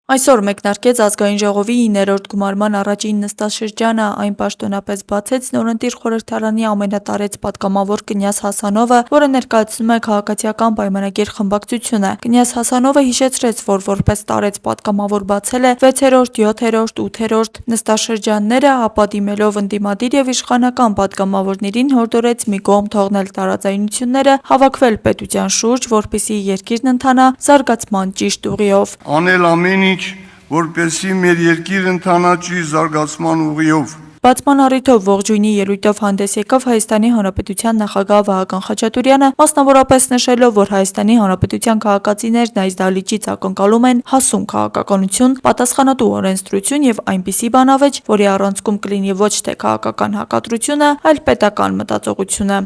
Այսօր մեկնարկեց ազգային ժողովի 9-րդ գումարման առաջին նստաշրջանը, այն պաշտոնապես բացեց նորընտիր խորհրդարանի ամենատարեց պատգամավոր Կնյազ Հասանովը, որը ներկայացնում է քաղաքացիական պայմանագիր խմբակցությունը։ Կնյազ Հասանովը հիշեցրեց, որ որպես տարեց պատգամավոր բացել է 6-րդ, 7-րդ, 8-րդ նստաշրջանները, ապա դիմելով ընդդիմադիր եւ իշխանական պատգամավորներին հորդորեց մի կողմ թողնել տարաձայնությունները, հավաքվել պետության շուրջ, որպեսզի երկիրն ընթանա զարգացման ճիշտ ուղիով։ Անել ամեն ինչ, որպեսզի մեր երկիրը ընթանա ճիշտ զարգացման ուղիով։ Բացման առիթով ողջույնի ելույթով հանդես եկավ Հայաստանի Հանրապետության նախագահ Վահագն Խաչատուրյանը, մասնավորապես նշելով, որ Հայաստանի Հանրապետության քաղաքացիներն այս դահլիճից ակնկալում են հասուն քաղաքականություն, պատասխանատու օրենսդրություն եւ այնպիսի բանավեճ, որի առանցքում կլինի ոչ թե քաղաքական հակադրությունը, այլ պետական մտածողությունը։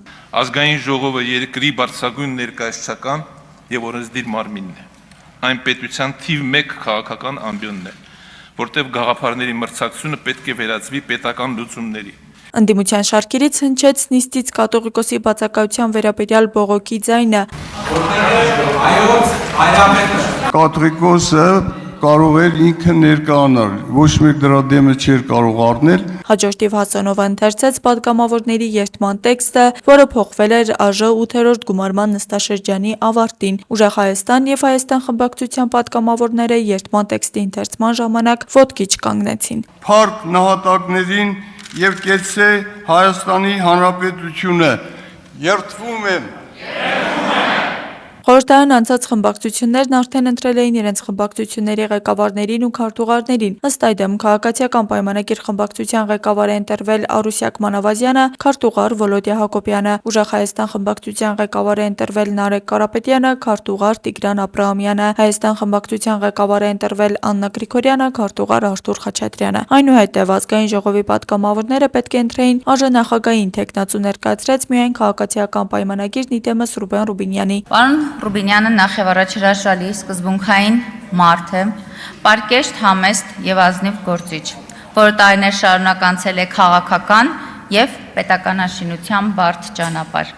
Ազգային ժողովը երկրի բարձրագույն ներկայացուցչական եւ օրենսդիր մարմինն է։ Այն պետության թիվ 1 քաղաքական ամբիոնն է, որտեղ գաղափարների մրցակցությունը պետք է վերածվի պետական լուծումների։ Ընդդիմության շարքերից հնչեց նիստից կաթողիկոսի բացակայության վերաբերյալ բողոքի ձայնը։ Կաթողիկոսը կարող էր ինքը ներկայանալ, ոչ մեկ դրա դեմը չէր կարող առնել։ Հաջորդիվ Հասանովը ընթերցեց պատգամավորների երդման տեքստը, որը փոխվել էր ԱԺ 8-րդ գումարման նստաշրջանի ավարտին։ Ուժեղ Հայաստան եւ Հայաստան խմբակցության պատգամավորները երդման տեքստի ընթերցման ժամանակ ոտքի չկանգնեցին։ Փառք նահատակներին եւ կեցցե Հայաստանի Հանրապետությունը։ Երդվում եմ։ Խորհրդարան անցած խմբակցություններն արդեն ընտրել էին իրենց խմբակցությունների ղեկավարներին ու քարտուղարներին։ Ըստ այդմ քաղաքացիական պայմանագիր խմբակցության ղեկավար է ընտրվել Արուսյակ Մանավազյանը, քարտուղար Վոլոդիա Հակոբյանը, Ուժեղ Հայաստան խմբակցության ղեկավար է ընտրվել Նարեկ Կարապետյանը, քարտուղար Տիգրան Աբրահամյանը, Հայաստան խմբակցության ղեկավար է ընտրվել Աննա Գրիգորյանը, քարտուղար Արթուր Խաչատրյանը։ Այնուհետև ազգային ժողովի պատգամավորները պետք է ընտրեին ԱԺ նախագահին, թեկնածու ներկայացրեց միայն քաղաքացիական պայմանագիրն ի դեմս Ռուբեն Ռուբինյանի։ Ռուբինյանը նախ եւ առաջ հրաշալի սկզբունքային մարդ է, պարկեշտ, համեստ եւ ազնիվ գործիչ, որը տարիներ շարունակ անցել է քաղաքական եւ պետականաշինության բարդ ճանապարհ։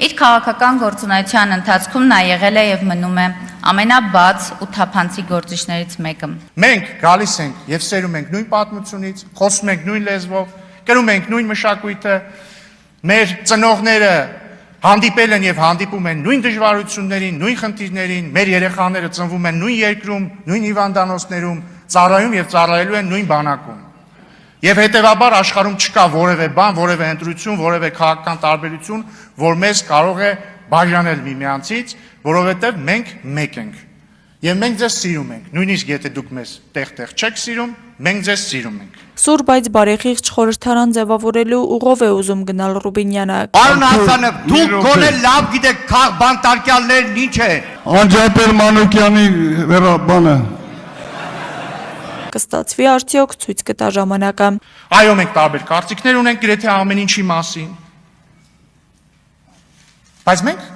Իր քաղաքական գործունեության ընթացքում նա եղել է եւ մնում է ամենաբաց ու թափանցիկ գործիչներից մեկը։ Մենք գալիս ենք եւ սերում ենք նույն պատմությունից, խոսում ենք նույն լեզվով, կրում ենք նույն մշակույթը, մեր ծնողները հանդիպել են եւ հանդիպում են նույն դժվարություններին, նույն խնդիրներին, մեր երեխաները ծնվում են նույն երկրում, նույն հիվանդանոցներում, ծառայում եւ ծառայելու են նույն բանակում։ Եվ հետեւաբար աշխարհում չկա որևէ բան, որևէ ընտրություն, որևէ քաղաքական տարբերություն, որ մեզ կարող է բաժանել միմյանցից, որովհետեւ մենք մեկ ենք։ Եվ մենք ձեզ սիրում ենք, նույնիսկ եթե դուք մեզ տեղ-տեղ չեք սիրում, մենք ձեզ սիրում ենք։ Սուր, բայց բարեխիղճ խորհրդարան ձևավորելու ուղով է ուզում գնալ Ռուբինյանը։ Պարոն Հասանով, դուք գոնե լավ գիտեք բանտարկյալներն ինչ է։ Անջապեր Մանուկյանի վերաբանը։ Կստացվի արդյոք, ցույց կտա ժամանակը։ Այո, մենք տարբեր կարծիքներ ունենք գրեթե ամեն ինչի մասին։ Բայց մենք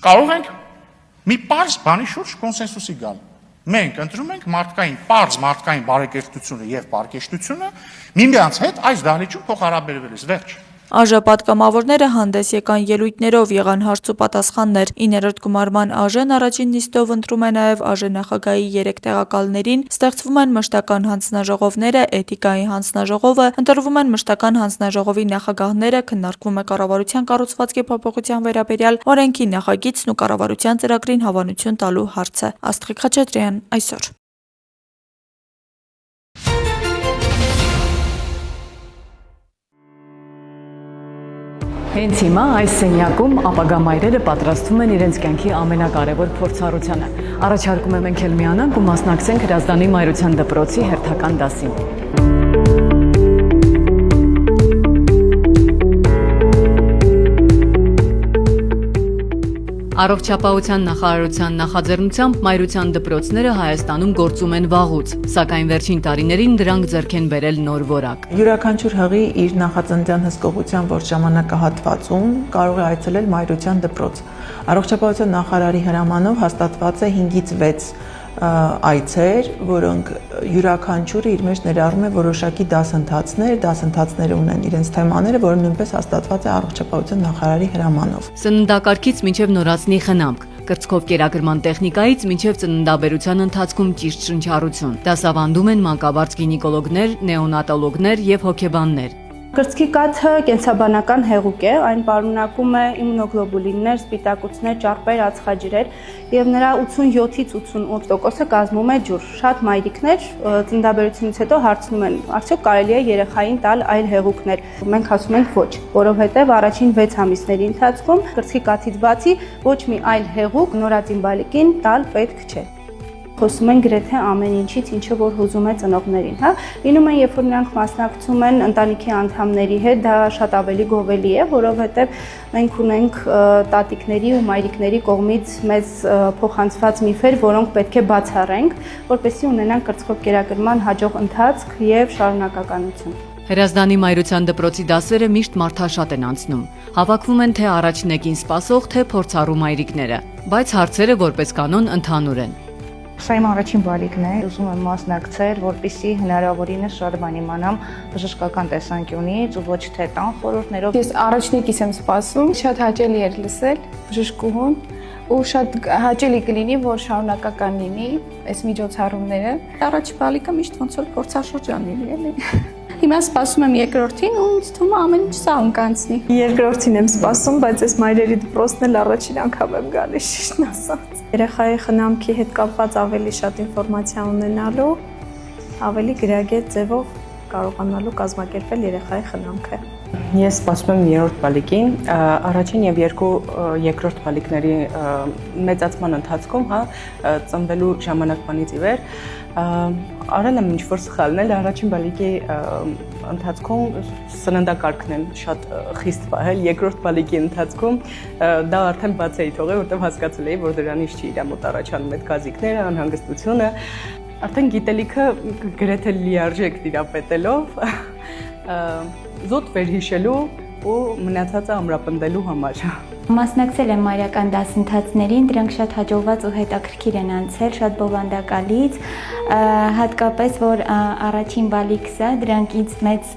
կարող ենք մի պարզ բանի շուրջ կոնսենսուսի գալ։ Մենք ընտրում ենք մարդկային, պարզ մարդկային բարեկեցությունը եւ պարկեշտությունը միմյանց հետ այս դահլիճում փոխհարաբերվելիս, վերջ։ ԱԺ պատգամավորները հանդես եկան ելույթներով, եղան հարց ու պատասխաններ։ 9-րդ գումարման ԱԺ-ն առաջին նիստով ընտրում է նաև ԱԺ նախագահի 3 տեղակալներին, ստեղծվում են մշտական հանձնաժողովները, էթիկայի հանձնաժողովը, ընտրվում են մշտական հանձնաժողովի նախագահները, քննարկվում է կառավարության կառուցվածքի փոփոխության վերաբերյալ օրենքի նախագիծն ու կառավարության ծրագրին հավանություն տալու հարցը։ Աստղիկ Խաչատրյան, այսօր։ Հենց հիմա այս սենյակում ապագա մայրերը պատրաստվում են իրենց կյանքի ամենակարևոր փորձառությանը։ Առաջարկում եմ մենք էլ միանանք ու մասնակցենք Հրազդանի մայրության դպրոցի հերթական դասին։ Առողջապահության նախարարության նախաձեռնությամբ մայրության դպրոցները Հայաստանում գործում են վաղուց, սակայն վերջին տարիներին դրանք ձեռք են բերել նոր որակ։ Յուրաքանչյուր հղի իր նախածննդյան հսկողության ողջ ժամանակահատվածում կարող է այցելել մայրության դպրոց։ Առողջապահության նախարարի հրամանով հաստատված է 5-ից 6 այցեր, որոնք յուրաքանչյուրը իր մեջ ներառում է որոշակի դասընթացները ունեն իրենց թեմաները, որը նույնպես հաստատված է առողջապահության նախարարի հրամանով։ Սննդակարգից մինչև նորածնի խնամք, կրծքով կերակրման տեխնիկայից մինչև ծննդաբերության ընթացքում ճիշտ շնչառություն։ Դասավանդում են մանկաբարձ գինեկոլոգներ, նեոնատոլոգներ եւ հոգեբաններ։ Կրծքի կաթը կենսաբանական հեղուկ է, այն պարունակում է իմունոգլոբուլիններ, սպիտակուցներ, ճարպեր, ածխաջրեր եւ նրա 87-ից 88%-ը կազմում է ջուր։ Շատ մայրիկներ ծննդաբերությունից հետո հարցնում են, արդյոք կարելի է երեխային տալ այլ հեղուկներ։ Մենք ասում ենք ոչ, որովհետեւ առաջին 6 ամիսների ընթացքում կրծքի կաթից բացի ոչ մի այլ հեղուկ նորածին բալիկին տալ պետք չէ։ Խոսում են գրեթե ամեն ինչից, ինչը որ հուզում է ծնողներին, հա։ Լինում է, երբ որ նրանք մասնակցում են ընտանիքի անդամների հետ, դա շատ ավելի գովելի է, որովհետև մենք ունենք տատիկների ու մայրիկների կողմից մեզ փոխանցված միֆեր, որոնք պետք է բացառենք, որպեսզի ունենանք կրծքով կերակրման հաջող ընթացք եւ շարունակականություն։ Հրազդանի մայրության դպրոցի դասերը միշտ մարդաշատ են անցնում։ Հավաքվում են թե առաջնեկին սպասող, թե փորձառու մայրիկները, բայց հարցերը որպես կանոն ընդհանուր են։ Սա իմ առաջին բալիկն է, ուզում եմ մասնակցել, որպեսզի հնարավորինս շատ բան իմանամ բժշկական տեսանկյունից ու ոչ թե տան խորհուրդներով։ Ես առաջնեկից եմ սպասում, շատ հաճելի էր լսել բժշկուհուն ու շատ հաճելի կլինի, որ շարունակական լինի այս միջոցառումները։ Առաջ բալիկը միշտ ոնց որ փորձաշրջան լինի, էլի։ Հիմա սպասում եմ երկրորդին ու ինձ թվում է ամեն ինչ սաղ կանցնի։ Երկրորդին եմ սպասում, բայց այս մայրերի դպրոցն էլ առաջին անգամ եմ գալիս, ճիշտն ասած։ Երեխայի խնամքի հետ կապված ավելի շատ ինֆորմացիա ունենալու, ավելի գրագետ ձևով կարողանալու կազմակերպել երեխայի խնամքը։ Ես սպասում եմ երրորդ բալիկին, առաջին եւ երկրորդ բալիկների մեծացման ընթացքում, հա, ծնվելու ժամանակվանից ի վեր արել եմ ինչ-որ սխալներ, առաջին բալիկի ընթացքում սննդակարգն եմ շատ խիստ պահել, երկրորդ բալիկի ընթացքում դա արդեն բաց էի թողել, որտեղ հասկացել էի, որ դրանից չի իր մոտ առաջանում այդ գազիկները, անհանգստությունը, արդեն գիտելիքը գրեթե լիարժեք տիրապետելով զուտ վերհիշելու ու մնացածը ամրապնդելու համար։ Մասնակցել եմ մայրական դասընթացներին, դրանք շատ հաջողված ու հետաքրքիր են անցել, շատ բովանդակալից, հատկապես որ առաջին բալիկս է, դրանքից մեծ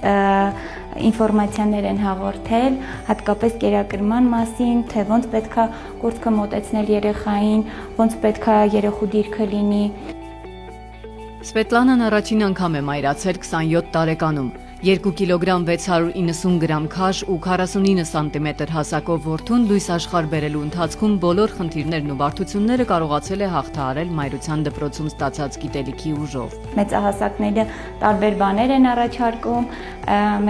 ինֆորմացիաներ են հաղորդել, հատկապես կերակրման մասին, թե ոնց պետքա կուրծքը մոտեցնել երեխային, ոնց պետքա երեխու դիրքը լինի։ Սվետլանան առաջին անգամ է մայրացել 27 տարեկանում։ 2 կիլոգրամ 690 գրամ քաշ ու 49 սանտիմետր հասակով որդուն լույս աշխարհ բերելու ընթացքում բոլոր խնդիրներն ու բարդությունները կարողացել է հաղթահարել մայրության դպրոցում ստացած գիտելիքի ուժով։ Մեծահասակները տարբեր բաներ են առաջարկում,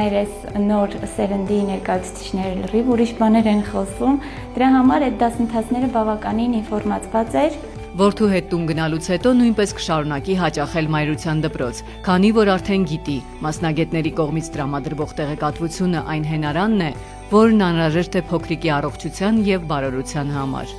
մեր այս նոր սերնդի ներկայացուցիչները լրիվ ուրիշ բաներ են խոսում, դրա համար այդ դասընթացները բավականին ինֆորմացված էր։ Որդու հետ տուն գնալուց հետո նույնպես կշարունակի հաճախել մայրության դպրոց, քանի որ արդեն գիտի, մասնագետների կողմից տրամադրվող տեղեկատվությունը այն հենարանն է, որն անհրաժեշտ է փոքրիկի առողջության եւ բարօրության համար։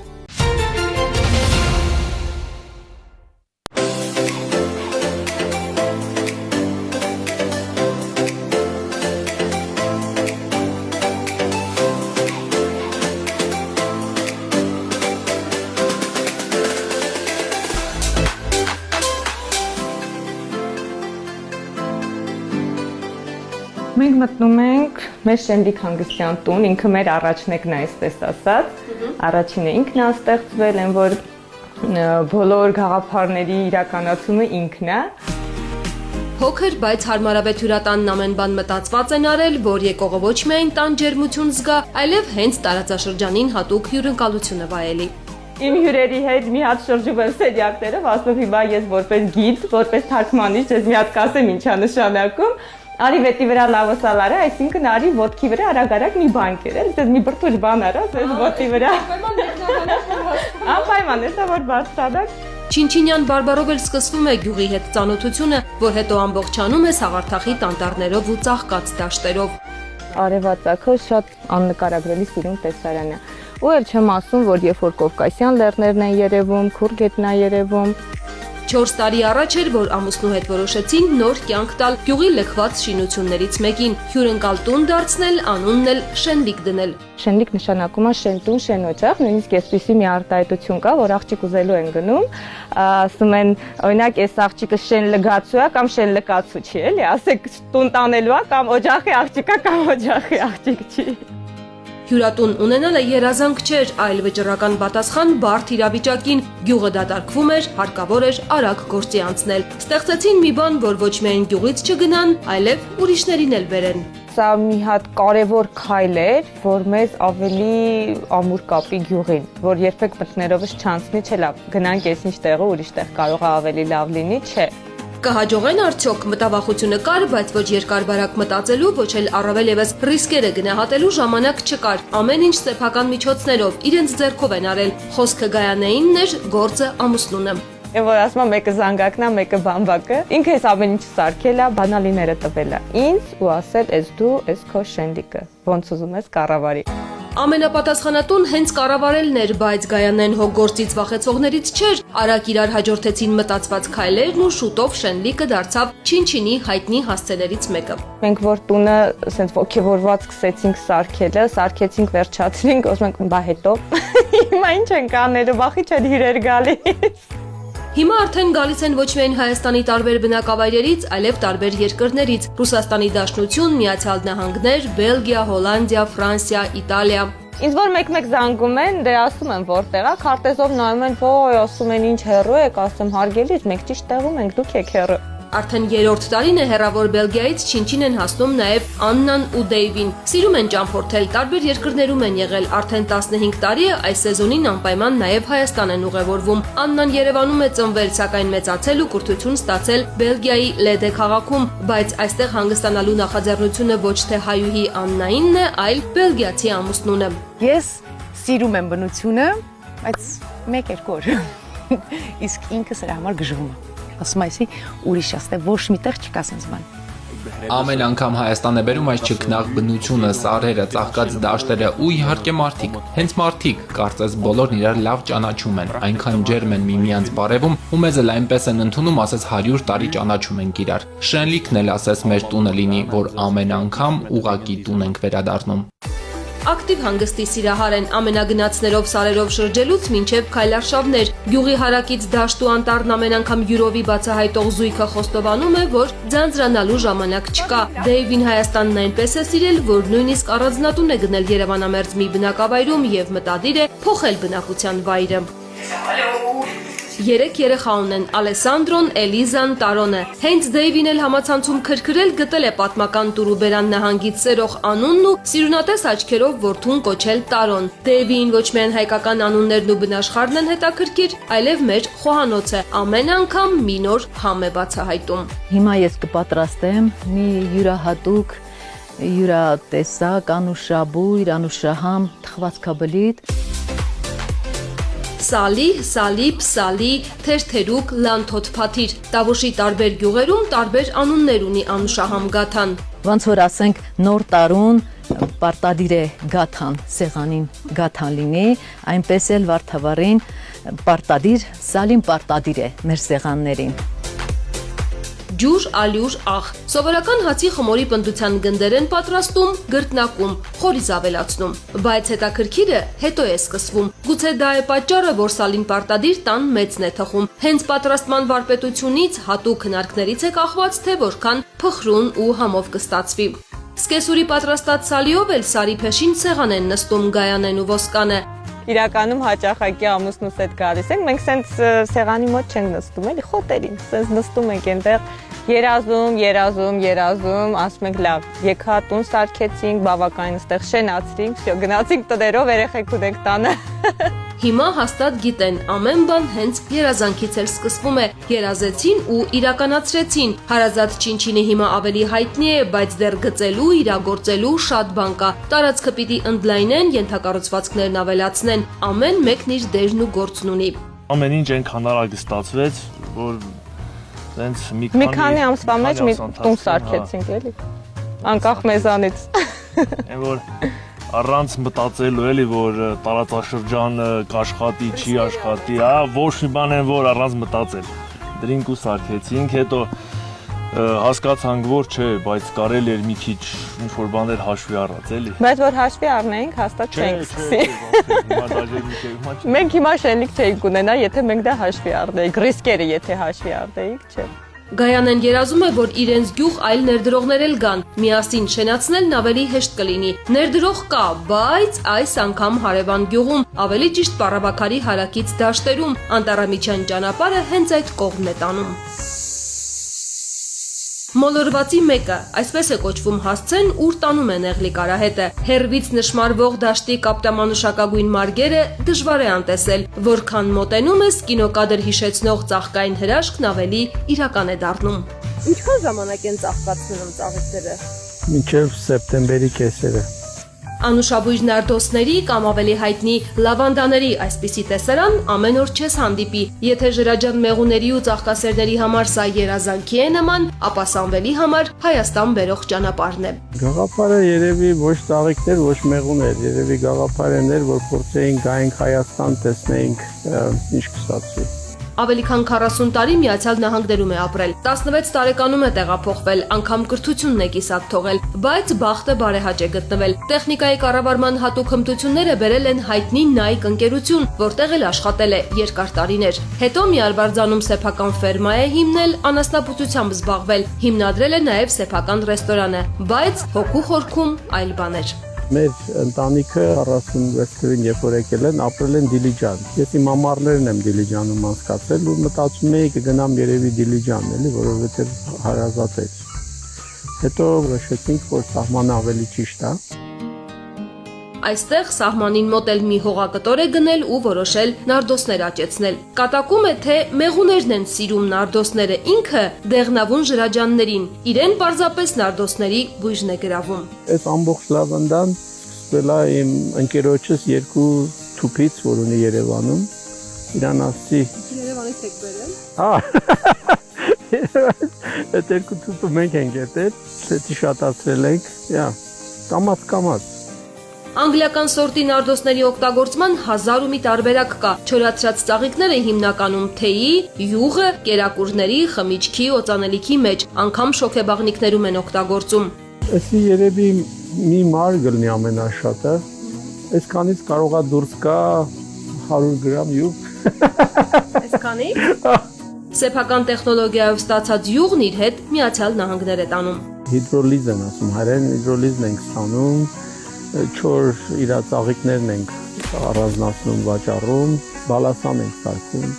Մենք մտնում ենք մեր Շենդիկ հանգստյան տուն, ինքը մեր առաջնեկն է, այսպես ասած, առաջինը ինքն է ստեղծվել, այն որ բոլոր գաղափարների իրականացումը ինքն է։ Փոքր, բայց հարմարավետ հյուրատանն ամեն բան մտածված են արել, որ եկողը ոչ միայն տան ջերմություն զգա, այլև հենց տարածաշրջանին հատուկ հյուրընկալությունը վայելի։ Իմ հյուրերի հետ մի հատ շրջում եմ սենյակներով, ասում հիմա ես որպես գիդ, որպես թարգմանիչ, ես մի հատ կասեմ ինչա նշանակում։ Արի վետի վրա լավոսալարը, այսինքն արի ոտքի վրա արագ-արագ մի բան կերել, ես մի բրտուճ բան արա, ես ոտքի վրա։ Անպայման է, որ բարձրադակ։ Չինչինյան բարբարով էլ սկսվում է գյուղի հետ ծանոթությունը, որ հետո ամբողջանում է Սաղարթախի տանտառներով ու ծաղկած դաշտերով։ Արևածագը շատ աննկարագրելի սիրուն տեսարան է։ Ու էլ չեմ ասում, որ երբ որ Կովկասյան լեռներն են երևում, Քուրգետն է երևում։ 4 տարի առաջ էր, որ ամուսնու հետ որոշեցին նոր կյանք տալ գյուղի լքված շինություններից մեկին, հյուրընկալ տուն դարձնել, անունն էլ Շենդիկ դնել։ Շենդիկ նշանակում է շեն տուն, շեն օջախ, նույնիսկ այսպիսի մի արտահայտություն կա, որ աղջիկ ուզելու են գնում, ասում են, օրինակ, այս աղջիկը շեն լգացու է կամ շեն լկացու չի, էլի, ասեք տուն տանելու է կամ օջախի աղջիկա կամ օջախի աղջիկ չի։ Հյուրատուն ունենալը երազանք չէր, այլ վճռական պատասխան բարդ իրավիճակին, գյուղը դատարկվում էր, հարկավոր էր արագ գործի անցնել։ Ստեղծեցին մի բան, որ ոչ միայն գյուղից չգնան, այլև ուրիշներին էլ բերեն։ Սա մի հատ կարևոր քայլ էր, որ մեզ ավելի ամուր կապի գյուղին, որ երբեք մտներովս չանցնի, չէ լավ, գնանք այսինչ տեղը ուրիշ տեղ կարող է ավելի լավ լինի, չէ։ Կհաջողեն արդյոք մտավախությունը կար, բայց ոչ երկար-բարակ մտածելու, ոչ էլ առավել եւս ռիսկերը գնահատելու ժամանակ չկար։ Ամեն ինչ սեփական միջոցներով իրենց ձեռքով են արել։ Խոսքը Գայանեինն էր, գործը ամուսնունը։ Եվ որ ասում մեկը զանգակնա, մեկը բամբակը, ինքը այս ամեն ինչ սարքել է, բանալիները տվել է ինձ ու ասել, «Էս դու, էս քո շենլիկը, ոնց ուզում ես կառավարի»։ Ամենապատասխանատուն հենց կառավարելն էր, բայց Գայանեն հո գործից վախեցողներից չէր, արագ իրար հաջորդեցին մտածված քայլերն ու շուտով շենլիկը դարձավ Չինչինի հայտնի հասցեներից մեկը։ Մենք որ տունը ասենց ոգևորված սկսեցինք սարքելը, սարքեցինք, վերջացրինք, ասում ենք, բա հետո հիմա ինչ ենք անելու, վախի չէ հյուրեր գալիս։ Հիմա արդեն գալիս են ոչ միայն Հայաստանի տարբեր բնակավայրերից, այլև տարբեր երկրներից՝ Ռուսաստանի Դաշնություն, Միացյալ Նահանգներ, Բելգիա, Հոլանդիա, Ֆրանսիա, Իտալիա։ Ինձ որ մեկ-մեկ զանգում են, դե ասում են որտեղ է, քարտեզով նայում են, ոյ, ասում են ինչ հեռու եք, ասում հարգելից, մենք ճիշտ տեղում ենք, դուք եք հեռու։ Արդեն երրորդ տարին է հեռավոր Բելգիայից Չինչին են հասնում նաև Աննան ու Դեյվին։ Սիրում են ճամփորդել, տարբեր երկրներում են եղել, արդեն 15 տարի է այս սեզոնին անպայման նաև Հայաստան են ուղևորվում։ Աննան Երևանում է ծնվել, սակայն մեծացել ու կրթություն ստացել Բելգիայի Լեդե քաղաքում, բայց այստեղ հանգստանալու նախաձեռնությունը ոչ թե հայուհի Աննայինն է, այլ բելգիացի ամուսնունը։ Ես սիրում եմ բնությունը, բայց 1-2 օր։ Իսկ ինքս իր համար գժվում եմ։ Ասում այսի ուրիշ աստե ոչ միտեղ չկա sense բան։ Ամեն անգամ Հայաստան է բերում այս չքնաղ բնությունը, սարերը, ծաղկած դաշտերը ու իհարկե մարդիկ։ Հենց մարդիկ, կարծես բոլորն իրար լավ ճանաչում են, այնքան ջերմ են միմյանց բարևում ու մեզ էլ այնպես են ընդունում, ասես 100 տարի ճանաչում ենք իրար։ Շենլիկն էլ ասես մեր տունը լինի, որ ամեն անգամ ուղակի տուն ենք վերադառնում։ Ակտիվ հանգստի սիրահար են ամենագնացներով սարերով շրջելուց մինչև քայլարշավներ։ Գյուղի հարակից դաշտ ու անտառն ամեն անգամ յուրովի բացահայտող զույգը խոստովանում է, որ ձանձրանալու ժամանակ չկա։ Դեյվին Հայաստանն այնպես է սիրել, որ նույնիսկ առանձնատուն է գնել Երևանամերձ մի բնակավայրում եւ մտադիր է փոխել բնակության վայրը։ 3 երեխա ունեն՝ Ալեսանդրոն, Էլիզան, Տարոնը։ Հենց Դեյվին էլ համացանցում քրքրել գտել է պատմական Տուրուբերան նահանգից սերող անունն ու սիրունատես աչքերով որդուն կոչել Տարոն։ Դեյվին ոչ միայն հայկական անուններն ու բնաշխարհն են հետաքրքիր, այլև մեր խոհանոցը ամեն անգամ մի նոր համ է բացահայտում։ Հիմա ես կպատրաստեմ մի յուրահատուկ, յուրատեսակ, անուշաբույր, անուշահամ թխվածքաբլիթ։ Սալի, սալիպ, սալի, թերթերուկ, լանթոտ փաթիր։ Տավուշի տարբեր գյուղերում տարբեր անուններ ունի անուշահամ գաթան։ Ոնց որ ասենք նոր տարուն պարտադիր է գաթան, սեղանին գաթան լինի, այնպես էլ Վարդավառին պարտադիր, սալին պարտադիր է մեր սեղաններին։ Ջուր, ալյուր, աղ։ Սովորական հացի խմորի պնդության գնդեր են պատրաստում, գրտնակում, խորից ավելացնում։ Բայց հետաքրքիրը հետո է սկսվում։ Գուցե դա է պատճառը, որ սալին պարտադիր տան մեծն է թխում։ Հենց պատրաստման վարպետությունից հատուկ հնարքներից է կախված, թե որքան փխրուն ու համով կստացվի։ Սկեսուրի պատրաստած սալիով էլ սարի փեշին սեղան են նստում Գայանեն ու Ոսկանը։ Իրականում հաճախակի ամուսնուս հետ գալիս ենք, մենք սենց սեղանի մոտ չենք նստում, էլի խոտերին, սենց նստում ենք այնտեղ, երազում, ասում ենք լավ, եկա տուն սարքեցինք, բավականին ստեղ շենացրինք, գնացինք տներով, երեխեք ունենք տանը։ Հիմա հաստատ գիտեն, ամեն բան հենց երազանքից էլ սկսվում է, երազեցին ու իրականացրեցին։ Հարազատ Չինչինը հիմա ավելի հայտնի է, բայց դեռ գծելու, իրագործելու շատ բան կա։ Տարածքը պիտի ընդլայնեն, ենթակառուցվածքներն ավելացնեն, ամեն մեկն իր դերն ու գործն ունի։ Ամեն ինչ այնքան արագ ստացվեց, որ հենց մի քանի ամսվա մեջ մի տուն սարքեցինք, էլի։ Անկախ մեզանից։ Այն որ առանց մտածելու էլի, որ տարածաշրջանը կաշխատի, չի աշխատի, ոչ մի բան են, որ առանց մտածել։ Դրինք ու սարքեցինք, հետո հասկացանք, որ չէ, բայց կարելի էր մի քիչ ինչ-որ բաներ հաշվի առած, էլի։ Բայց որ հաշվի առնեինք, հաստատ չենք սկսի։ Մենք հիմա շենլիկ չէինք ունենա, եթե մենք դա հաշվի առնեինք, ռիսկերը եթե հաշվի առնեինք, չէ։ Գայանեն երազում է, որ իրենց գյուղ այլ ներդրողներ էլ գան, միասին շենացնելն ավելի հեշտ կլինի։ Ներդրող կա, բայց այս անգամ հարևան գյուղում, ավելի ճիշտ Պառավաքարի հարակից դաշտերում, Անտառամիջյան ճանապարհը հենց այդ կողմն է տանում։ Մոլորվածի մեկը, այսպես է կոչվում հասցեն, ուր տանում է Նեղլիկ Արահետը։ Հեռվից նշմարվող դաշտի կապտամանուշակագույն մարգերը դժվար է անտեսել, որքան մոտենում ես կինոկադր հիշեցնող ծաղկային հրաշքն ավելի իրական է դառնում։ Ինչքան ժամանակ են ծաղկացնում ծաղիկները։ Մինչև սեպտեմբերի կեսերը։ Անուշաբույր նարդոսների կամ ավելի հայտնի լավանդաների այսպիսի տեսարան ամեն օր չես հանդիպի։ Եթե ջրաջան մեղուների ու ծաղկասերների համար սա երազանքի է նման, ապա Սամվելի համար Հայաստան բերող ճանապարհն է։ Գաղափարը երևի ոչ ծաղիկներ, ոչ մեղուներ, երևի գաղափարն էր, որ փորձեինք գայինք Հայաստան, տեսնեինք ինչ կստացվի։ Ավելի քան 40 տարի Միացյալ Նահանգներում է ապրել։ 16 տարեկանում է տեղափոխվել, անգամ կրթությունն է կիսատ թողել, բայց բախտը բարեհաճ է գտնվել։ Տեխնիկայի կառավարման հատուկ հմտությունները բերել են հայտնի Nike ընկերություն, որտեղ էլ աշխատել է երկար տարիներ։ Հետո մի Արվարձանում սեփական ֆերմա է հիմնել, անասնաբուծությամբ զբաղվել, հիմնադրել է նաև սեփական ռեստորանը, բայց հոգու խորքում այլ բաներ։ Մեր ընտանիքը 46 թվին երբ որ եկել են, ապրել են Դիլիջան։ Ես իմ ամառներն եմ Դիլիջանում անցկացրել ու մտածում էի կգնամ երևի Դիլիջան, էլի, որովհետև հարազատ էր։ Հետո որոշեցինք, որ սահմանը ավելի ճիշտ է։ Այստեղ սահմանին մոտ էլ մի հողակտոր է գնել ու որոշել նարդոսներ աճեցնել։ Կատակում է, թե մեղուներն են սիրում նարդոսները, ինքը դեղնավուն ջրաջաններին, իրեն պարզապես նարդոսների բույժն է գրավում։ Այս ամբողջ լավանդան սկսվել է իմ ընկերոջս երկու թուփից, որ ունի Երևանում, իրան ասի Երևանից եք բերել։ Այդ երկու թուփը մենք ենք գտել, դեպի շատացրել ենք, կամաց։ Անգլիական սորտի նարդոսների օգտագործման 1000 ու մի տարբերակ կա։ Չորացրած ծաղիկները հիմնականում թեյի, յուղը, կերակուրների, խմիչքի, օծանելիքի մեջ, անգամ շոգեբաղնիկներում են օգտագործում։ Էսի երևի մի մար գլնի ամենաշատը։ Այսքանից կարողա դուրս գա 100 գրամ յուղ։ Այսքանի։ Սեփական տեխնոլոգիայով ստացած յուղն իր հետ Միացյալ Նահանգներ է տանում։ Հիդրոլիզ են ասում, հայերեն հիդրոլիզն ենք ստանում, չոր իրա ծաղիկներն ենք առանձնացնում, վաճառում, բալասան ենք սարքում։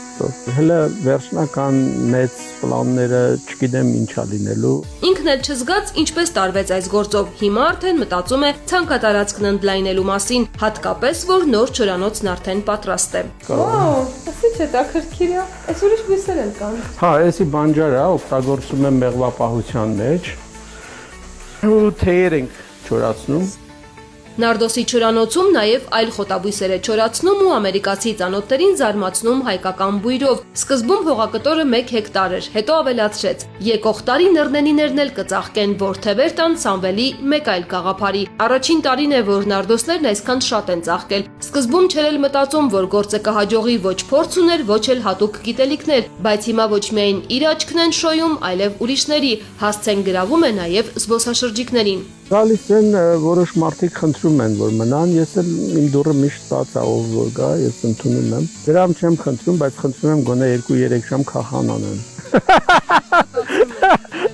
Հələ վերջնական մեծ պլանները չգիտեմ ինչա լինելու։ Ինքն էլ չզգաց ինչպես տարվեց այս գործով։ Հիմա արդեն մտածում է ցանկատարածքն ընդլայնելու մասին, հատկապես որ նոր չորանոցն արդեն պատրաստ է։ Վաու, ասի չէ, դա քրքիր է։ Այս ուրիշ բույսեր են կան։ Հա, էսի բանջարը օգտագործում եմ մեղվապահության մեջ։ Ու թեյեր ենք չորացնում։ Նարդոսի չորանոցում նաև այլ խոտաբույսեր է չորացնում ու ամերիկացի ծանոթներին զարմացնում հայկական բույրով։ Սկզբում հողակտորը 1 հեկտար էր, հետո ավելացրեց։ Եկող տարի նռնենիներն էլ կծաղկեն, որ թևեր տան Սամվելի մեկ այլ գաղափարի։ Առաջին տարին է, որ նարդոսներն այսքան շատ են ծաղկել։ Սկզբում չէր էլ մտածում, որ գործը կհաջողի, ոչ փորձ ուներ, ոչ էլ հատուկ գիտելիքներ, բայց հիմա ոչ միայն իր աչքն են շոյում, այլև ուրիշների, հասցեն գրավում է նաև զբոսաշրջիկներին։ Գալիս են որոշ մարդիկ խնդրում են, որ մնան, ես էլ իմ դուռը միշտ բաց է, ով որ գա, ես ընդունում եմ։ Դրամ չեմ խնդրում, բայց խնդրում եմ գոնե 2-3 ժամ քախան անեն։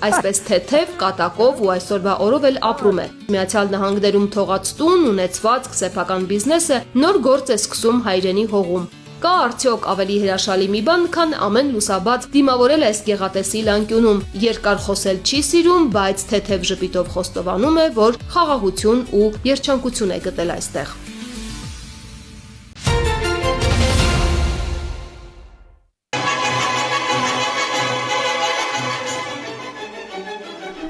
Այսպես թեթև, կատակով ու այսօրվա օրով էլ ապրում է։ Միացյալ Նահանգներում թողած տուն, ունեցվածք, սեփական բիզնեսը նոր գործ է սկսում հայրենի հողում։ Կա արդյոք ավելի հրաշալի մի բան, քան ամեն լուսաբաց դիմավորել այս գեղատեսիլ անկյունում։ Երկար խոսել չի սիրում, բայց թեթև ժպիտով խոստովանում է, որ խաղաղություն ու երջանկություն է գտել այստեղ։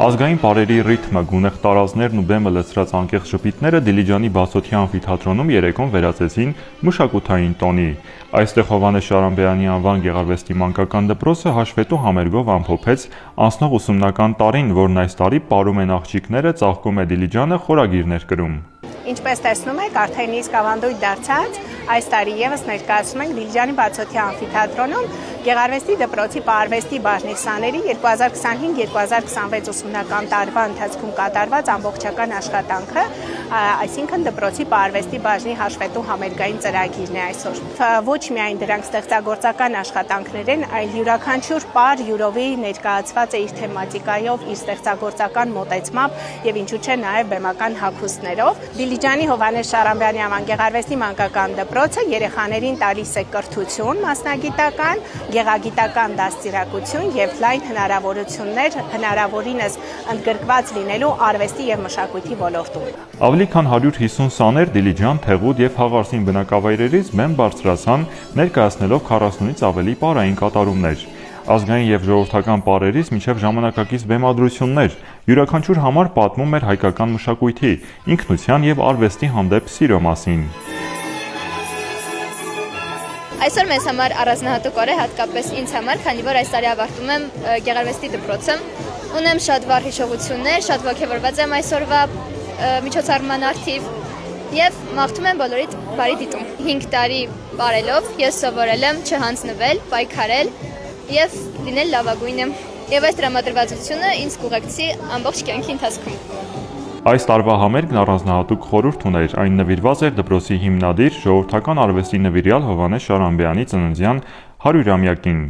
Ազգային պարերի ռիթմը, գունեղ տարազներն ու բեմը լցրած անկեղծ ժպիտները Դիլիջանի Բասոթի ամֆիթատրոնում երեկոն վերածեցին մշակութային տոնի։ Այստեղ Հովհաննես Շարամբեյանի անվան գեղարվեստի մանկական դպրոցը հաշվետու համերգով ամփոփեց անցնող ուսումնական տարին, որն այս տարի պարում են աղջիկները, ծաղկում է Դիլիջանը, խորագիրներ կրում։ Ինչպես տեսնում եք, արդեն իսկ ավանդույթ դարձած, այս տարի եւս ներկայացնում ենք Դիլիջանի Բացօթյա ամֆիթատրոնում Գեղարվեստի դպրոցի պարարվեստի բաժնիքսաների 2025-2026 ուսումնական տարվա ընթացքում կատարված ամբողջական աշխատանքը, այսինքն դպրոցի պարվեստի բաժնի հաշվետու համերգային ծրագիրն է այսօր։ Ոչ միայն դրանք ստեղծագործական աշխատանքներ են, այլ յուրաքանչյուր պար յուրովի ներկայացված է իր թեմատիկայով, իր ստեղծագործական մոտեցմամբ եւ ինչու՞ չէ նաեւ բեմական հագուստներով։ Դիլիջանի Հովհաննես Շարամբյանի ավանգեղարվեստի մանկական դպրոցը երեխաներին տալիս է կրթություն մասնագիտական, գեղագիտական դաստիարակություն եւ լայն հնարավորություններ հնարավորինս ընդգրկված լինելու արվեստի եւ մշակույթի ոլորտում։ Ավելի քան 150 սաներ Դիլիջան, Թեղուտ եւ Խաղարսին բնակավայրերից բեմ բարձրացան, ներկայացնելով 40-ից ավելի պարային կատարումներ։ Ազգային եւ ժողովրդական պարերից մինչեւ ժամանակակից բեմադրություններ, յուրաքանչյուր համար պատմում էր հայկական մշակույթի, ինքնության եւ արվեստի հանդեպ սիրո մասին։ Այսօր մեզ համար առանձնահատուկ օր է, հատկապես ինձ համար, քանի որ այս տարի ավարտում եմ Գեղարվեստի դպրոցը։ Ունեմ շատ վառ հիշողություններ, շատ ոգևորված եմ այսօրվա միջոցառման առթիվ եւ մաղթում եմ բոլորիդ բարի դիտում։ 5 տարի ապրելով ես սովորել եմ չհանձնվել, պայքարել եւ լինել լավագույնը։ Եվ այս տրամադրվածությունը ինձ կուղեկցի ամբողջ կյանքի ընթացքում։ Այս տարվա համերգն առանձնահատուկ խորհուրդ ուներ, այն նվիրված էր դպրոցի հիմնադիր ժողովրդական արվեստի նվիրյալ Հովհաննես Շարամբյանի ծննդյան 100-ամյակին։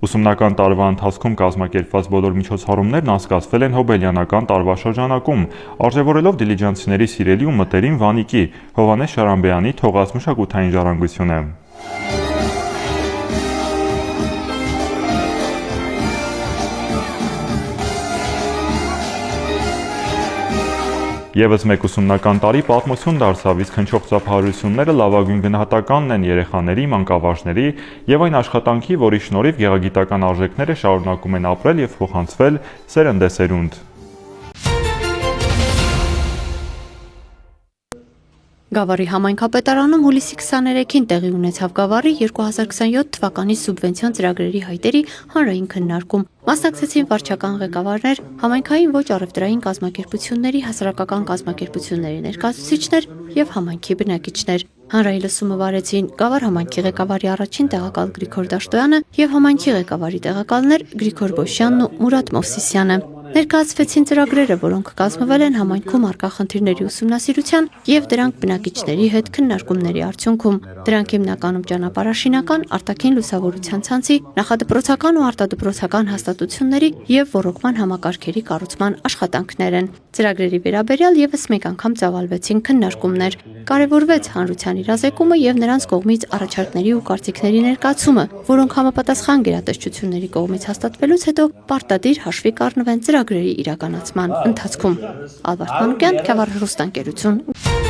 Ուսումնական տարվա ընթացքում կազմակերպված բոլոր միջոցառումներն անցկացվել են հոբելյանական տարվա շրջանակում, արժևորելով դիլիջանցիների սիրելի ու մտերիմ Վանիկի Հովհաննես Շարամբյանի թողած մշակութային ժառանգությունը։ Եվս մեկ ուսումնական տարի պատմություն դարձավ, իսկ հնչող ծափահարությունները լավագույն գնահատականն են երեխաների, մանկավարժների եւ այն աշխատանքի, որի շնորհիվ գեղագիտական արժեքները շարունակում են ապրել եւ փոխանցվել սերնդեսերունդ։ Գավառի համայնքապետարանում հուլիսի 23-ին տեղի ունեցավ Գավառի 2027 թվականի սուբվենցիոն ծրագրերի հայտերի հանրային քննարկում։ Մասնակցեցին վարչական ղեկավարներ, համայնքային ոչ առևտրային կազմակերպությունների, հասարակական կազմակերպությունների ներկայացուցիչներ եւ համայնքի բնակիչներ։ Հանրային լսումը վարեցին Գավառ համայնքի ղեկավարի առաջին տեղակալ Գրիգոր Դաշտոյանը եւ համայնքի ղեկավարի տեղակալներ Գրիգոր Բոշյանն ու Մուրադ Մովսիսյանը։ Ներկայացվեցին ծրագրերը, որոնք կազմվել են համայնքում առկա խնդիրների ուսումնասիրության եւ դրանք բնակիչների հետ քննարկումների արդյունքում։ Դրանք հիմնականում ճանապարհաշինական, արտաքին լուսավորության ցանցի, նախադպրոցական ու արտադպրոցական հաստատությունների եւ ոռոգման համակարգերի կառուցման աշխատանքներ են։ Ծրագրերի վերաբերյալ եւս մեկ անգամ ծավալվեցին քննարկումներ։ Կարևորվեց հանրության իրազեկումը եւ նրանց կողմից առաջարկների ու կարծիքների ներկայացումը, որոնք համապատասխան գերատեսչությունների կողմից հաստատվելուց հետո պարտադիր հաշվի կառնվեն ծրագրերի իրականացման ընթացքում։ Ալբերտ Մանուկյան, Գավառ հեռուստաընկերություն։